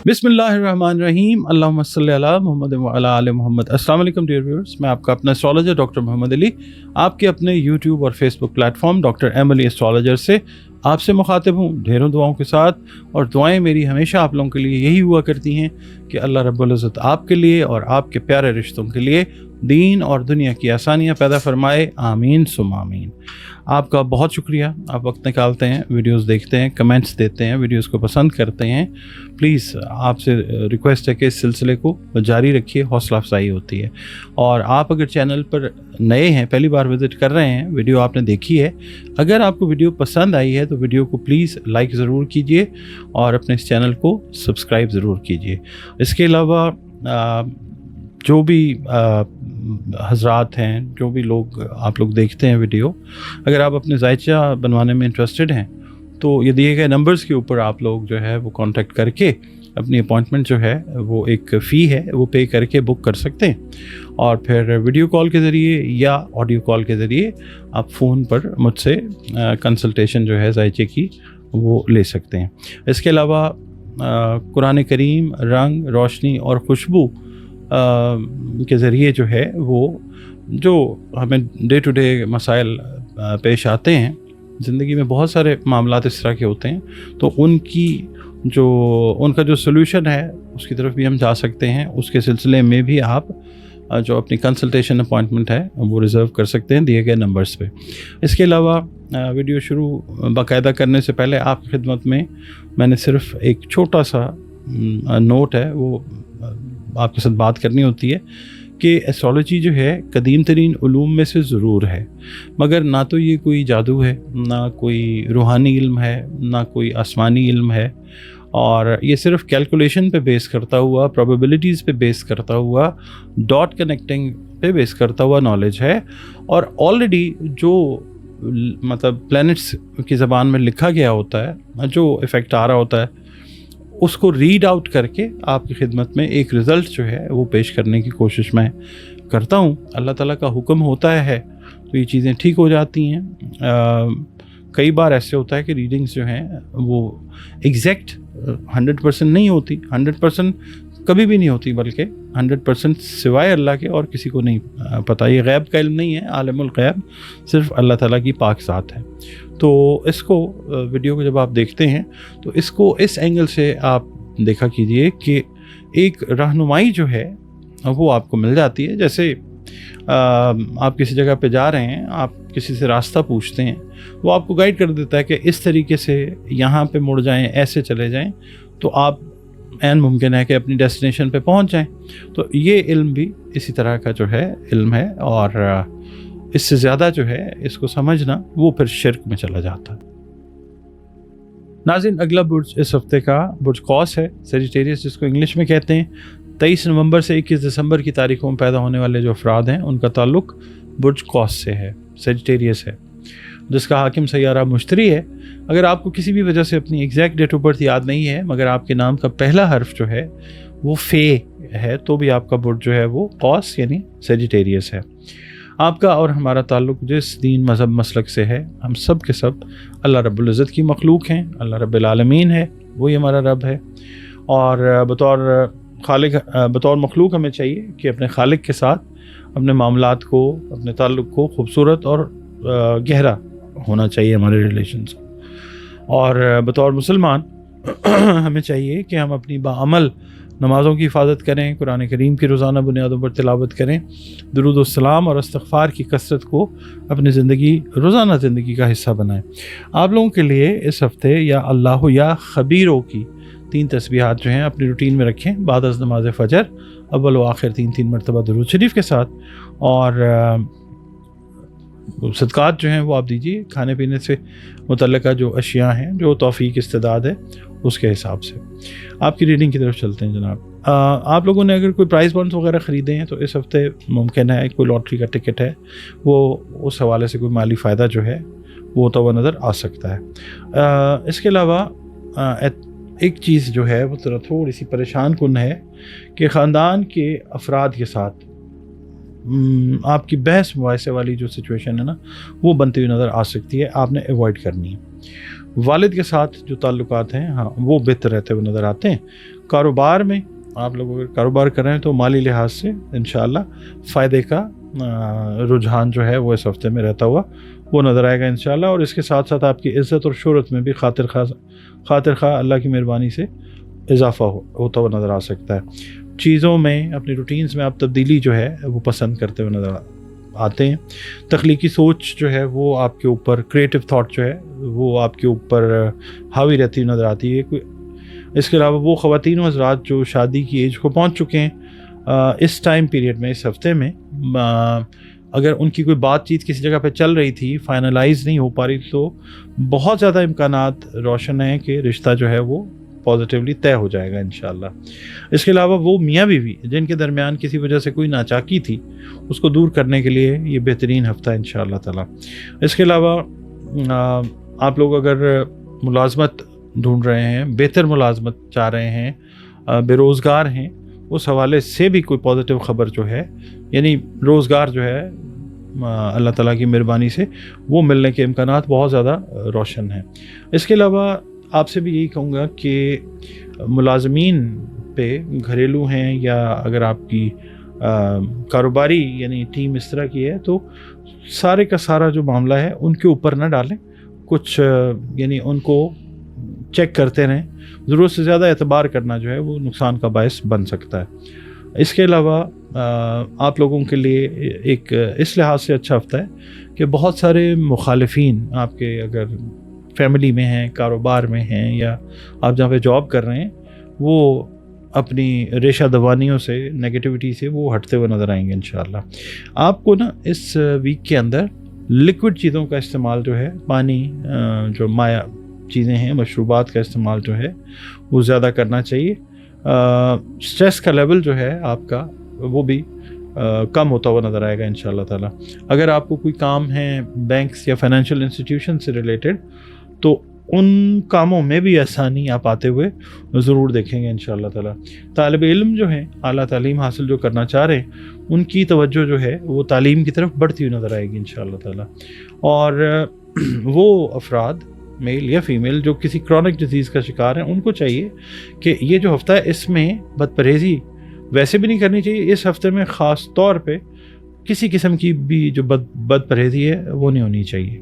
बिस्मिल्लाहिर्रहमानिर्रहीम, अल्लाहुम्मा सल्ली अला मुहम्मद व अला आले मुहम्मद। अस्सलाम वालेकुम डियर व्यूअर्स, मैं आपका अपना एस्ट्रोलॉजर डॉक्टर मोहम्मद अली आपके अपने यूट्यूब और Facebook platform doctor M Ali astrologer से आपसे मुखातिब हूँ ढेरों दुआओं के साथ। और दुआएं मेरी हमेशा आप लोगों के लिए यही हुआ करती हैं कि अल्लाह रब्बुल इज़्ज़त आपके लिए और आपके प्यारे रिश्तों के लिए दीन और दुनिया की आसानियाँ पैदा फरमाए, आमीन सुम आमीन। आपका बहुत शुक्रिया, आप वक्त निकालते हैं, वीडियोस देखते हैं, कमेंट्स देते हैं, वीडियोस को पसंद करते हैं। प्लीज़ आपसे रिक्वेस्ट है कि इस सिलसिले को जारी रखिए, हौसला अफजाई होती है। और आप अगर चैनल पर नए हैं, पहली बार विज़िट कर रहे हैं, वीडियो आपने देखी है, अगर आपको वीडियो पसंद आई है तो वीडियो को प्लीज़ लाइक ज़रूर कीजिए और अपने इस चैनल को सब्सक्राइब ज़रूर कीजिए। इसके अलावा जो भी हजरात हैं, जो भी लोग आप लोग देखते हैं वीडियो, अगर आप अपने जायचा बनवाने में इंटरेस्टेड हैं तो ये दिए गए नंबर्स के ऊपर आप लोग जो है वो कांटेक्ट करके अपनी अपॉइंटमेंट जो है वो एक फ़ी है वो पे करके बुक कर सकते हैं। और फिर वीडियो कॉल के ज़रिए या ऑडियो कॉल के ज़रिए आप फ़ोन पर मुझसे कंसल्टेशन जो है जायचे की वो ले सकते हैं। इसके अलावा कुरान करीम, रंग, रोशनी और खुशबू के ज़रिए जो है वो जो हमें डे टू डे मसाइल पेश आते हैं, ज़िंदगी में बहुत सारे मामलात इस तरह के होते हैं, तो उनका जो सॉल्यूशन है उसकी तरफ भी हम जा सकते हैं। उसके सिलसिले में भी आप जो अपनी कंसल्टेशन अपॉइंटमेंट है वो रिज़र्व कर सकते हैं दिए गए नंबर्स पे। इसके अलावा वीडियो शुरू बाकायदा करने से पहले आपकी खिदमत में मैंने सिर्फ एक छोटा सा नोट है वो आपके साथ बात करनी होती है कि एस्ट्रोलॉजी जो है कदीम तरीन उलूम में से ज़रूर है, मगर ना तो ये कोई जादू है, ना कोई रूहानी इल्म है, ना कोई आसमानी इल्म है, और ये सिर्फ कैलकुलेशन पे बेस करता हुआ, प्रोबेबिलिटीज़ पे बेस करता हुआ, डॉट कनेक्टिंग पे बेस करता हुआ नॉलेज है। और ऑलरेडी जो मतलब प्लैनेट्स की ज़बान में लिखा गया होता है, जो इफ़ेक्ट आ रहा होता है, उसको रीड आउट करके आपकी खिदमत में एक रिज़ल्ट जो है वो पेश करने की कोशिश मैं करता हूँ। अल्लाह ताला का हुक्म होता है तो ये चीज़ें ठीक हो जाती हैं। कई बार ऐसे होता है कि रीडिंग्स जो हैं वो एग्जैक्ट 100% नहीं होती, 100% कभी भी नहीं होती, बल्कि 100% सिवाय अल्लाह के और किसी को नहीं पता। ये गैब का इल्म नहीं है, आलिमुल गैब सिर्फ अल्लाह ताला की पाक ज़ात है। तो इसको वीडियो को जब आप देखते हैं तो इसको इस एंगल से आप देखा कीजिए कि एक रहनुमाई जो है वो आपको मिल जाती है। जैसे आप किसी जगह पे जा रहे हैं, आप किसी से रास्ता पूछते हैं, वो आपको गाइड कर देता है कि इस तरीके से यहाँ पे मुड़ जाएं, ऐसे चले जाएं, तो आप ऐन मुमकिन है कि अपनी डेस्टिनेशन पे पहुँच जाएं। तो ये इल्म भी इसी तरह का जो है इल्म है, और इससे ज़्यादा जो है इसको समझना वो फिर शिर्क में चला जाता है। नाज़रीन, अगला बुर्ज इस हफ्ते का बुर्ज कौस है, सेजिटेरियस जिसको इंग्लिश में कहते हैं। 23 नवंबर से 21 दिसंबर की तारीखों में पैदा होने वाले जो अफराद हैं उनका ताल्लुक बुर्ज कौस से है, सेजिटेरियस है, जिसका हाकिम सैयारा मुश्तरी है। अगर आपको किसी भी वजह से अपनी एग्जैक्ट डेट ऑफ बर्थ याद नहीं है, मगर आपके नाम का पहला हर्फ जो है वो फे है, तो भी आपका बुर्ज जो है वो कौस यानी सेजिटेरियस है। आपका और हमारा ताल्लुक जिस दीन मज़हब मसलक से है, हम सब के सब अल्लाह रब्बुल इज़्ज़त की मखलूक हैं, अल्लाह रब्बुल आलमीन है, वही हमारा रब है। और बतौर मखलूक हमें चाहिए कि अपने खालिक के साथ अपने मामलात को, अपने ताल्लुक को खूबसूरत और गहरा होना चाहिए हमारे रिलेशंस। और बतौर मुसलमान हमें चाहिए कि हम अपनी बाअमल नमाज़ों की हिफाजत करें, कुरान करीम की रोज़ाना बुनियादों पर तिलावत करें, दुरूद व सलाम और इस्तग़फ़ार की कसरत को अपनी रोज़ाना ज़िंदगी का हिस्सा बनाएं। आप लोगों के लिए इस हफ़्ते या अल्लाह या ख़बीरों की 3 तस्बीहात जो हैं अपनी रूटीन में रखें। बाद अज़ नमाज़ फ़जर अव्वल व आखिर 3 मरतबा दुरूद शरीफ के साथ, और सदक़ात जो हैं वो आप दीजिए खाने पीने से मुतल्लिक़ा जो अशिया हैं, जो तौफ़ीक इस्तिदाद है उसके हिसाब से। आपकी रीडिंग की तरफ चलते हैं जनाब। आप लोगों ने अगर कोई प्राइज़ बॉन्ड्स वगैरह ख़रीदे हैं तो इस हफ़्ते मुमकिन है कोई लॉटरी का टिकट है, वो उस हवाले से कोई माली फ़ायदा जो है वो होता हुआ नज़र आ सकता है। इसके अलावा एक चीज़ जो है वो थोड़ी सी परेशान कुन है कि ख़ानदान के अफराद के साथ آپ کی بحث مباحثے والی جو سچویشن ہے نا وہ بنتی ہوئی نظر آ سکتی ہے، آپ نے ایوائڈ کرنی ہے۔ والد کے ساتھ جو تعلقات ہیں ہاں وہ بہتر رہتے ہوئے نظر آتے ہیں۔ کاروبار میں آپ لوگ اگر کاروبار کر رہے ہیں تو مالی لحاظ سے انشاءاللہ فائدے کا رجحان جو ہے وہ اس ہفتے میں رہتا ہوا وہ نظر آئے گا انشاءاللہ، اور اس کے ساتھ ساتھ آپ کی عزت اور شہرت میں بھی خاطر خواہ اللہ کی مہربانی سے اضافہ ہوتا ہوا نظر آ سکتا ہے۔ چیزوں میں اپنی روٹینز میں آپ تبدیلی جو ہے وہ پسند کرتے ہوئے نظر آتے ہیں۔ تخلیقی سوچ جو ہے وہ آپ کے اوپر، کریٹو تھاٹ جو ہے وہ آپ کے اوپر حاوی رہتی ہوئی نظر آتی ہے۔ اس کے علاوہ وہ خواتین و حضرات جو شادی کی ایج کو پہنچ چکے ہیں اس ٹائم پیریڈ میں، اس ہفتے میں، اگر ان کی کوئی بات چیت کسی جگہ پہ چل رہی تھی فائنلائز نہیں ہو پا رہی تو بہت زیادہ امکانات روشن ہیں کہ رشتہ جو ہے وہ پازیٹیولی طے ہو جائے گا انشاءاللہ۔ اس کے علاوہ وہ میاں بیوی جن کے درمیان کسی وجہ سے کوئی ناچاکی تھی اس کو دور کرنے کے لیے یہ بہترین ہفتہ ہے انشاءاللہ تعالی۔ اس کے علاوہ آپ لوگ اگر ملازمت ڈھونڈ رہے ہیں، بہتر ملازمت چاہ رہے ہیں، بے روزگار ہیں، اس حوالے سے بھی کوئی پازیٹیو خبر جو ہے، یعنی روزگار جو ہے اللہ تعالیٰ کی مہربانی سے وہ ملنے کے امکانات بہت زیادہ روشن ہیں۔ اس کے علاوہ آپ سے بھی یہی کہوں گا کہ ملازمین پہ گھریلو ہیں یا اگر آپ کی کاروباری یعنی ٹیم اس طرح کی ہے تو سارے کا سارا جو معاملہ ہے ان کے اوپر نہ ڈالیں، کچھ یعنی ان کو چیک کرتے رہیں، ضرورت سے زیادہ اعتبار کرنا جو ہے وہ نقصان کا باعث بن سکتا ہے۔ اس کے علاوہ آپ لوگوں کے لیے ایک اس لحاظ سے اچھا ہفتہ ہے کہ بہت سارے مخالفین آپ کے اگر فیملی میں ہیں، کاروبار میں ہیں، یا آپ جہاں پہ جاب کر رہے ہیں وہ اپنی ریشہ دوانیوں سے، نیگیٹیوٹی سے وہ ہٹتے ہوئے نظر آئیں گے انشاءاللہ۔ آپ کو نا اس ویک کے اندر لیکوڈ چیزوں کا استعمال جو ہے، پانی جو مائع چیزیں ہیں، مشروبات کا استعمال جو ہے وہ زیادہ کرنا چاہیے۔ سٹریس کا لیول جو ہے آپ کا وہ بھی کم ہوتا ہوا نظر آئے گا انشاءاللہ تعالی۔ اگر آپ کو کوئی کام ہے بینکس یا فائنینشیل انسٹیٹیوشن سے ریلیٹڈ تو ان کاموں میں بھی آسانی آپ آتے ہوئے ضرور دیکھیں گے انشاءاللہ تعالی۔ طالب علم جو ہیں، اعلیٰ تعلیم حاصل جو کرنا چاہ رہے ہیں، ان کی توجہ جو ہے وہ تعلیم کی طرف بڑھتی ہوئی نظر آئے گی انشاءاللہ تعالی۔ اور وہ افراد میل یا فیمیل جو کسی کرونک ڈیزیز کا شکار ہیں ان کو چاہیے کہ یہ جو ہفتہ ہے اس میں بد پرہیزی ویسے بھی نہیں کرنی چاہیے، اس ہفتے میں خاص طور پہ کسی قسم کی بھی جو بد پرہیزی ہے وہ نہیں ہونی چاہیے۔